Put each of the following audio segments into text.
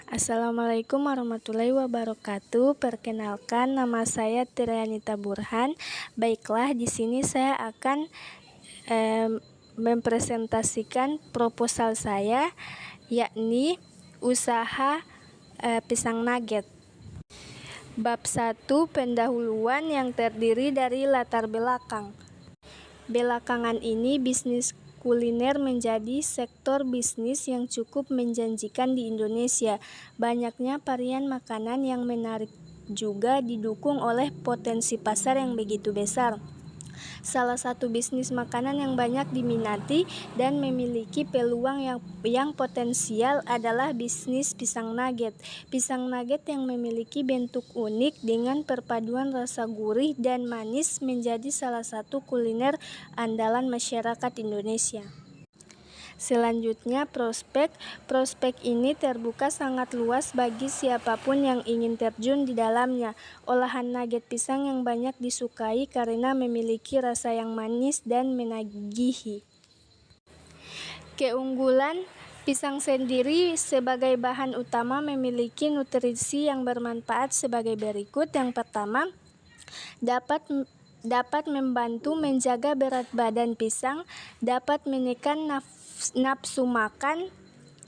Assalamualaikum warahmatullahi wabarakatuh. Perkenalkan, nama saya Trianita Burhan. Baiklah, di sini saya akan mempresentasikan proposal saya, yakni usaha pisang nugget. Bab 1, pendahuluan yang terdiri dari latar belakang. Belakangan ini, bisnis kuliner menjadi sektor bisnis yang cukup menjanjikan di Indonesia. Banyaknya varian makanan yang menarik juga didukung oleh potensi pasar yang begitu besar. Salah satu bisnis makanan yang banyak diminati dan memiliki peluang yang potensial adalah bisnis pisang nugget. Pisang nugget yang memiliki bentuk unik dengan perpaduan rasa gurih dan manis menjadi salah satu kuliner andalan masyarakat Indonesia. Selanjutnya, prospek ini terbuka sangat luas bagi siapapun yang ingin terjun di dalamnya. Olahan nugget pisang yang banyak disukai karena memiliki rasa yang manis dan menagihi. Keunggulan pisang sendiri sebagai bahan utama memiliki nutrisi yang bermanfaat sebagai berikut. Yang pertama, dapat membantu menjaga berat badan. Pisang dapat menekan nafsu makan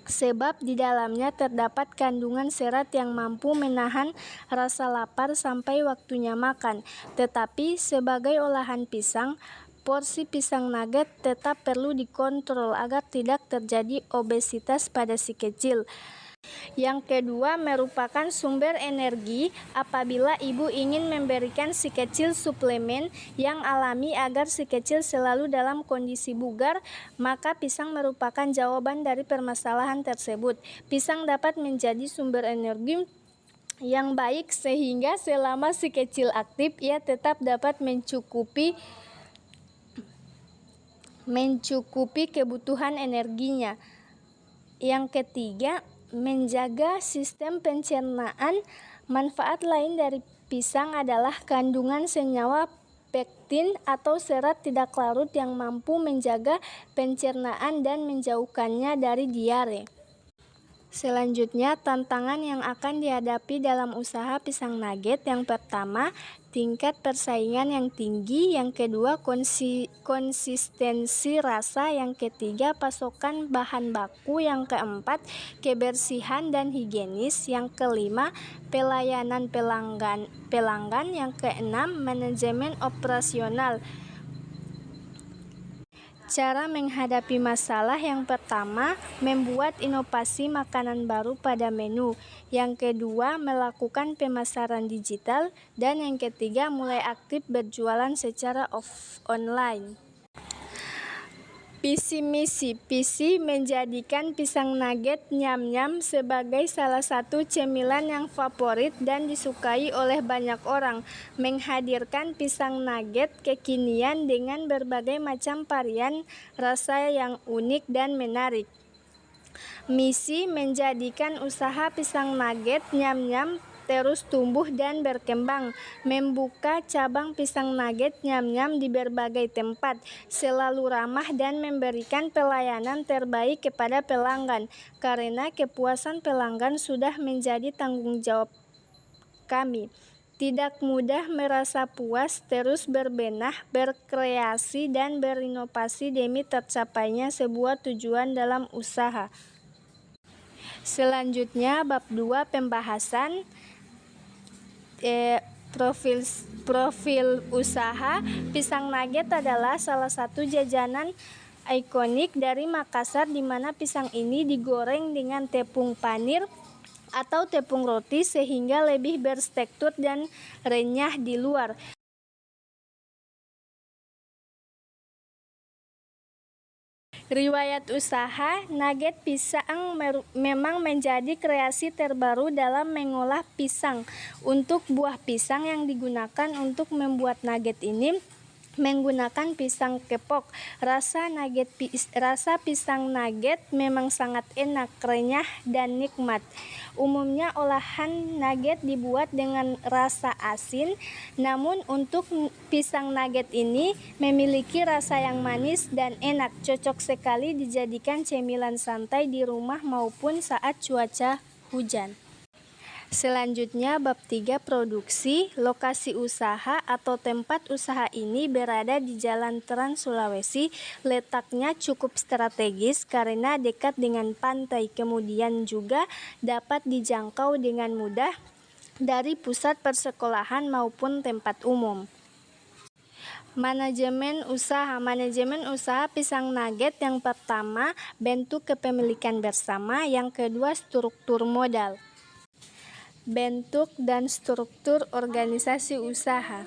sebab di dalamnya terdapat kandungan serat yang mampu menahan rasa lapar sampai waktunya makan. Tetapi sebagai olahan pisang, porsi pisang nugget tetap perlu dikontrol agar tidak terjadi obesitas pada si kecil. Yang kedua, merupakan sumber energi apabila ibu ingin memberikan si kecil suplemen yang alami agar si kecil selalu dalam kondisi bugar, maka pisang merupakan jawaban dari permasalahan tersebut. Pisang dapat menjadi sumber energi yang baik sehingga selama si kecil aktif, ia tetap dapat mencukupi kebutuhan energinya. Yang ketiga, menjaga sistem pencernaan. Manfaat lain dari pisang adalah kandungan senyawa pektin atau serat tidak larut yang mampu menjaga pencernaan dan menjauhkannya dari diare. Selanjutnya, tantangan yang akan dihadapi dalam usaha pisang nugget. Yang pertama, tingkat persaingan yang tinggi. Yang kedua, konsistensi rasa. Yang ketiga, pasokan bahan baku. Yang keempat, kebersihan dan higienis. Yang kelima, pelayanan pelanggan. Yang keenam, manajemen operasional. Cara menghadapi masalah. Yang pertama, membuat inovasi makanan baru pada menu. Yang kedua, melakukan pemasaran digital. Dan yang ketiga, mulai aktif berjualan secara online. Visi misi menjadikan pisang nugget nyam-nyam sebagai salah satu cemilan yang favorit dan disukai oleh banyak orang. Menghadirkan pisang nugget kekinian dengan berbagai macam varian rasa yang unik dan menarik. Misi menjadikan usaha pisang nugget nyam-nyam terus tumbuh dan berkembang, membuka cabang pisang nugget nyam-nyam di berbagai tempat, selalu ramah dan memberikan pelayanan terbaik kepada pelanggan, karena kepuasan pelanggan sudah menjadi tanggung jawab kami. Tidak mudah merasa puas, terus berbenah, berkreasi, dan berinovasi demi tercapainya sebuah tujuan dalam usaha. Selanjutnya, bab 2, pembahasan profil usaha. Pisang nugget adalah salah satu jajanan ikonik dari Makassar, di mana pisang ini digoreng dengan tepung panir atau tepung roti sehingga lebih bertekstur dan renyah di luar. Riwayat usaha, nugget pisang memang menjadi kreasi terbaru dalam mengolah pisang. Untuk buah pisang yang digunakan untuk membuat nugget ini menggunakan pisang kepok. Rasa pisang nugget memang sangat enak, renyah, dan nikmat. Umumnya olahan nugget dibuat dengan rasa asin, namun untuk pisang nugget ini memiliki rasa yang manis dan enak, cocok sekali dijadikan cemilan santai di rumah maupun saat cuaca hujan. Selanjutnya bab 3 produksi. Lokasi usaha atau tempat usaha ini berada di Jalan Trans Sulawesi. Letaknya cukup strategis karena dekat dengan pantai, kemudian juga dapat dijangkau dengan mudah dari pusat persekolahan maupun tempat umum. Manajemen usaha pisang nugget yang pertama bentuk kepemilikan bersama, yang kedua struktur modal. Bentuk dan struktur organisasi usaha.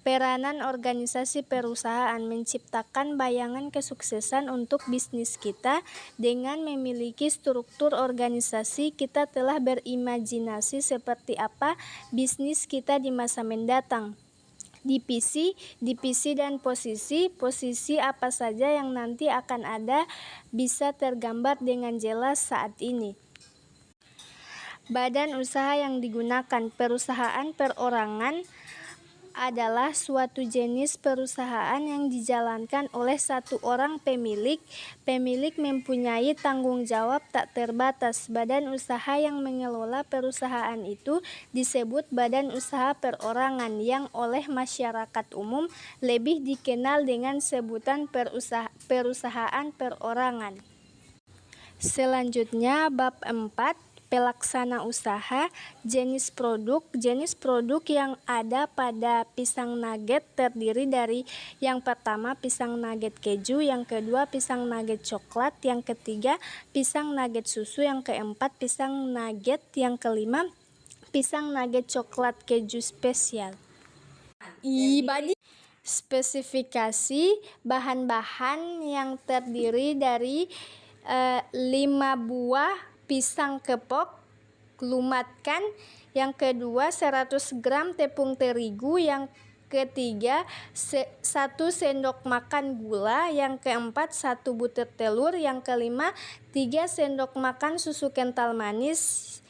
Peranan organisasi perusahaan menciptakan bayangan kesuksesan untuk bisnis kita. Dengan memiliki struktur organisasi, kita telah berimajinasi seperti apa bisnis kita di masa mendatang. Divisi dan posisi apa saja yang nanti akan ada bisa tergambar dengan jelas saat ini. Badan usaha yang digunakan. Perusahaan perorangan adalah suatu jenis perusahaan yang dijalankan oleh satu orang pemilik. Pemilik mempunyai tanggung jawab tak terbatas. Badan usaha yang mengelola perusahaan itu disebut badan usaha perorangan, yang oleh masyarakat umum lebih dikenal dengan sebutan perusahaan perorangan. Selanjutnya bab 4. Pelaksana usaha. Jenis produk yang ada pada pisang nugget terdiri dari yang pertama pisang nugget keju, yang kedua pisang nugget coklat, yang ketiga pisang nugget susu, yang keempat pisang nugget, yang kelima pisang nugget coklat keju spesial. Spesifikasi bahan-bahan yang terdiri dari 5 buah pisang kepok lumatkan, yang kedua 100 gram tepung terigu, yang ketiga 1 sendok makan gula, yang keempat 1 butir telur, yang kelima 3 sendok makan susu kental manis,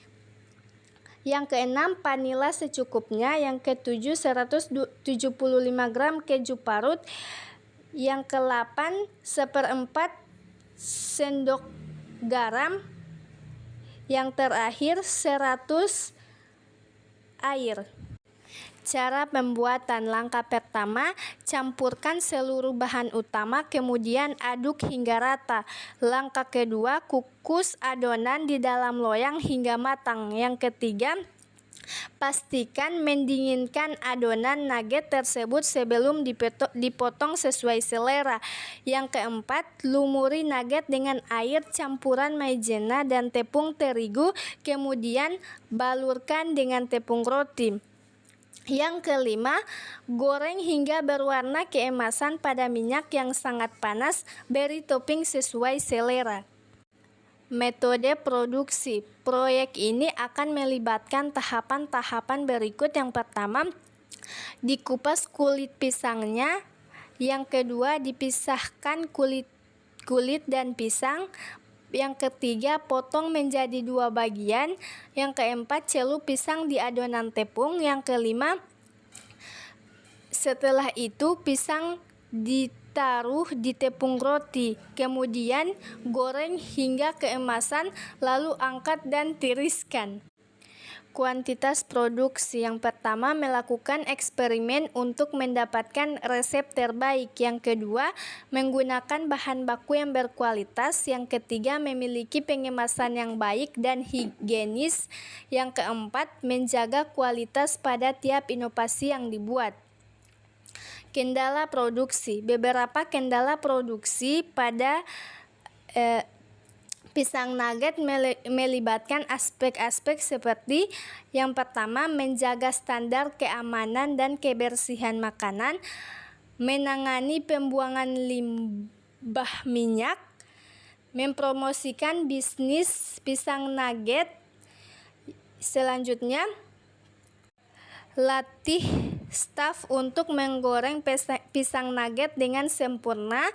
yang keenam vanila secukupnya, yang ketujuh 175 gram keju parut, yang ke-8 1/4 sendok garam, yang terakhir 100 air. Cara pembuatan. Langkah pertama, campurkan seluruh bahan utama, kemudian aduk hingga rata. Langkah kedua, kukus adonan di dalam loyang hingga matang. Yang ketiga, pastikan mendinginkan adonan nugget tersebut sebelum dipotong sesuai selera. Yang keempat, lumuri nugget dengan air campuran maizena dan tepung terigu, kemudian balurkan dengan tepung roti. Yang kelima, goreng hingga berwarna keemasan pada minyak yang sangat panas. Beri topping sesuai selera. Metode produksi. Proyek ini akan melibatkan tahapan-tahapan berikut. Yang pertama, dikupas kulit pisangnya. Yang kedua, dipisahkan kulit dan pisang. Yang ketiga, potong menjadi 2 bagian. Yang keempat, celup pisang di adonan tepung. Yang kelima, setelah itu pisang ditaruh di tepung roti, kemudian goreng hingga keemasan, lalu angkat dan tiriskan. Kuantitas produksi. Yang pertama, melakukan eksperimen untuk mendapatkan resep terbaik. Yang kedua, menggunakan bahan baku yang berkualitas. Yang ketiga, memiliki pengemasan yang baik dan higienis. Yang keempat, menjaga kualitas pada tiap inovasi yang dibuat. Kendala produksi. Beberapa kendala produksi pada pisang nugget melibatkan aspek-aspek seperti yang pertama, menjaga standar keamanan dan kebersihan makanan, menangani pembuangan limbah minyak, mempromosikan bisnis pisang nugget. Selanjutnya, latih staf untuk menggoreng pisang nugget dengan sempurna,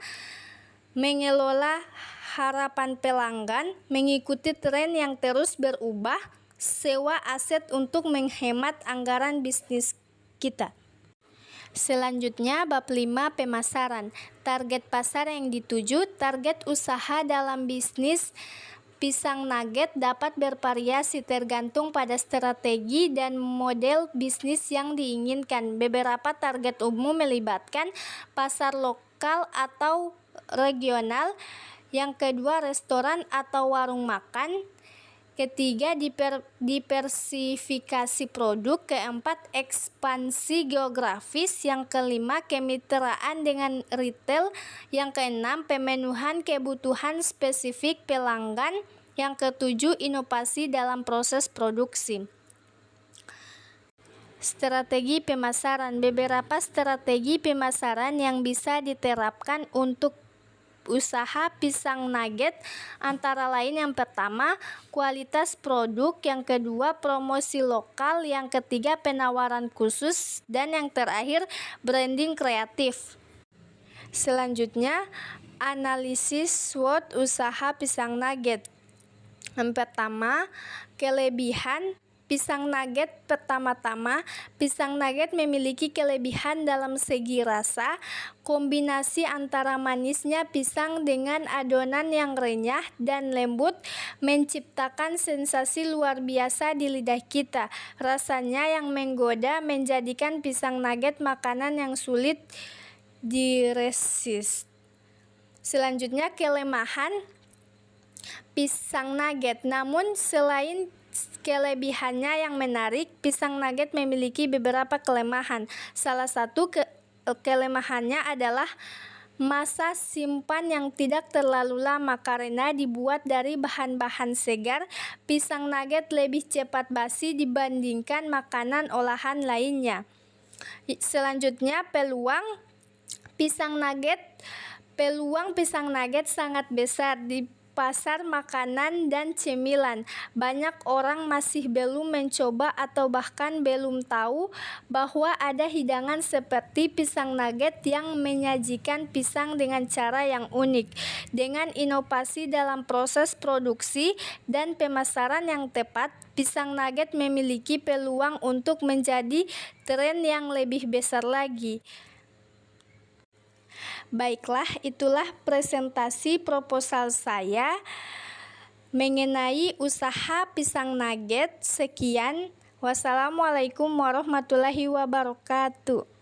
mengelola harapan pelanggan, mengikuti tren yang terus berubah, sewa aset untuk menghemat anggaran bisnis kita. Selanjutnya, bab 5 pemasaran. Target pasar yang dituju. Target usaha dalam bisnis pisang nugget dapat bervariasi tergantung pada strategi dan model bisnis yang diinginkan. Beberapa target umum melibatkan pasar lokal atau regional. Yang kedua, restoran atau warung makan. Ketiga, diversifikasi produk. Keempat, ekspansi geografis. Yang kelima, kemitraan dengan retail. Yang keenam, pemenuhan kebutuhan spesifik pelanggan. Yang ketujuh, inovasi dalam proses produksi. Strategi pemasaran. Beberapa strategi pemasaran yang bisa diterapkan untuk usaha pisang nugget antara lain: yang pertama, kualitas produk; yang kedua, promosi lokal; yang ketiga, penawaran khusus; dan yang terakhir, branding kreatif. Selanjutnya, analisis SWOT usaha pisang nugget. Yang pertama, kelebihan pisang nugget. Pertama-tama, pisang nugget memiliki kelebihan dalam segi rasa. Kombinasi antara manisnya pisang dengan adonan yang renyah dan lembut menciptakan sensasi luar biasa di lidah kita. Rasanya yang menggoda menjadikan pisang nugget makanan yang sulit diresist. Selanjutnya, kelemahan pisang nugget. Namun selain kelebihannya yang menarik, pisang nugget memiliki beberapa kelemahan. Salah satu kelemahannya adalah masa simpan yang tidak terlalu lama. Karena dibuat dari bahan-bahan segar, pisang nugget lebih cepat basi dibandingkan makanan olahan lainnya. Selanjutnya, peluang pisang nugget. Peluang pisang nugget sangat besar di pasar makanan dan cemilan. Banyak orang masih belum mencoba atau bahkan belum tahu bahwa ada hidangan seperti pisang nugget yang menyajikan pisang dengan cara yang unik. Dengan inovasi dalam proses produksi dan pemasaran yang tepat, pisang nugget memiliki peluang untuk menjadi tren yang lebih besar lagi. Baiklah, itulah presentasi proposal saya mengenai usaha pisang nugget. Sekian, wassalamualaikum warahmatullahi wabarakatuh.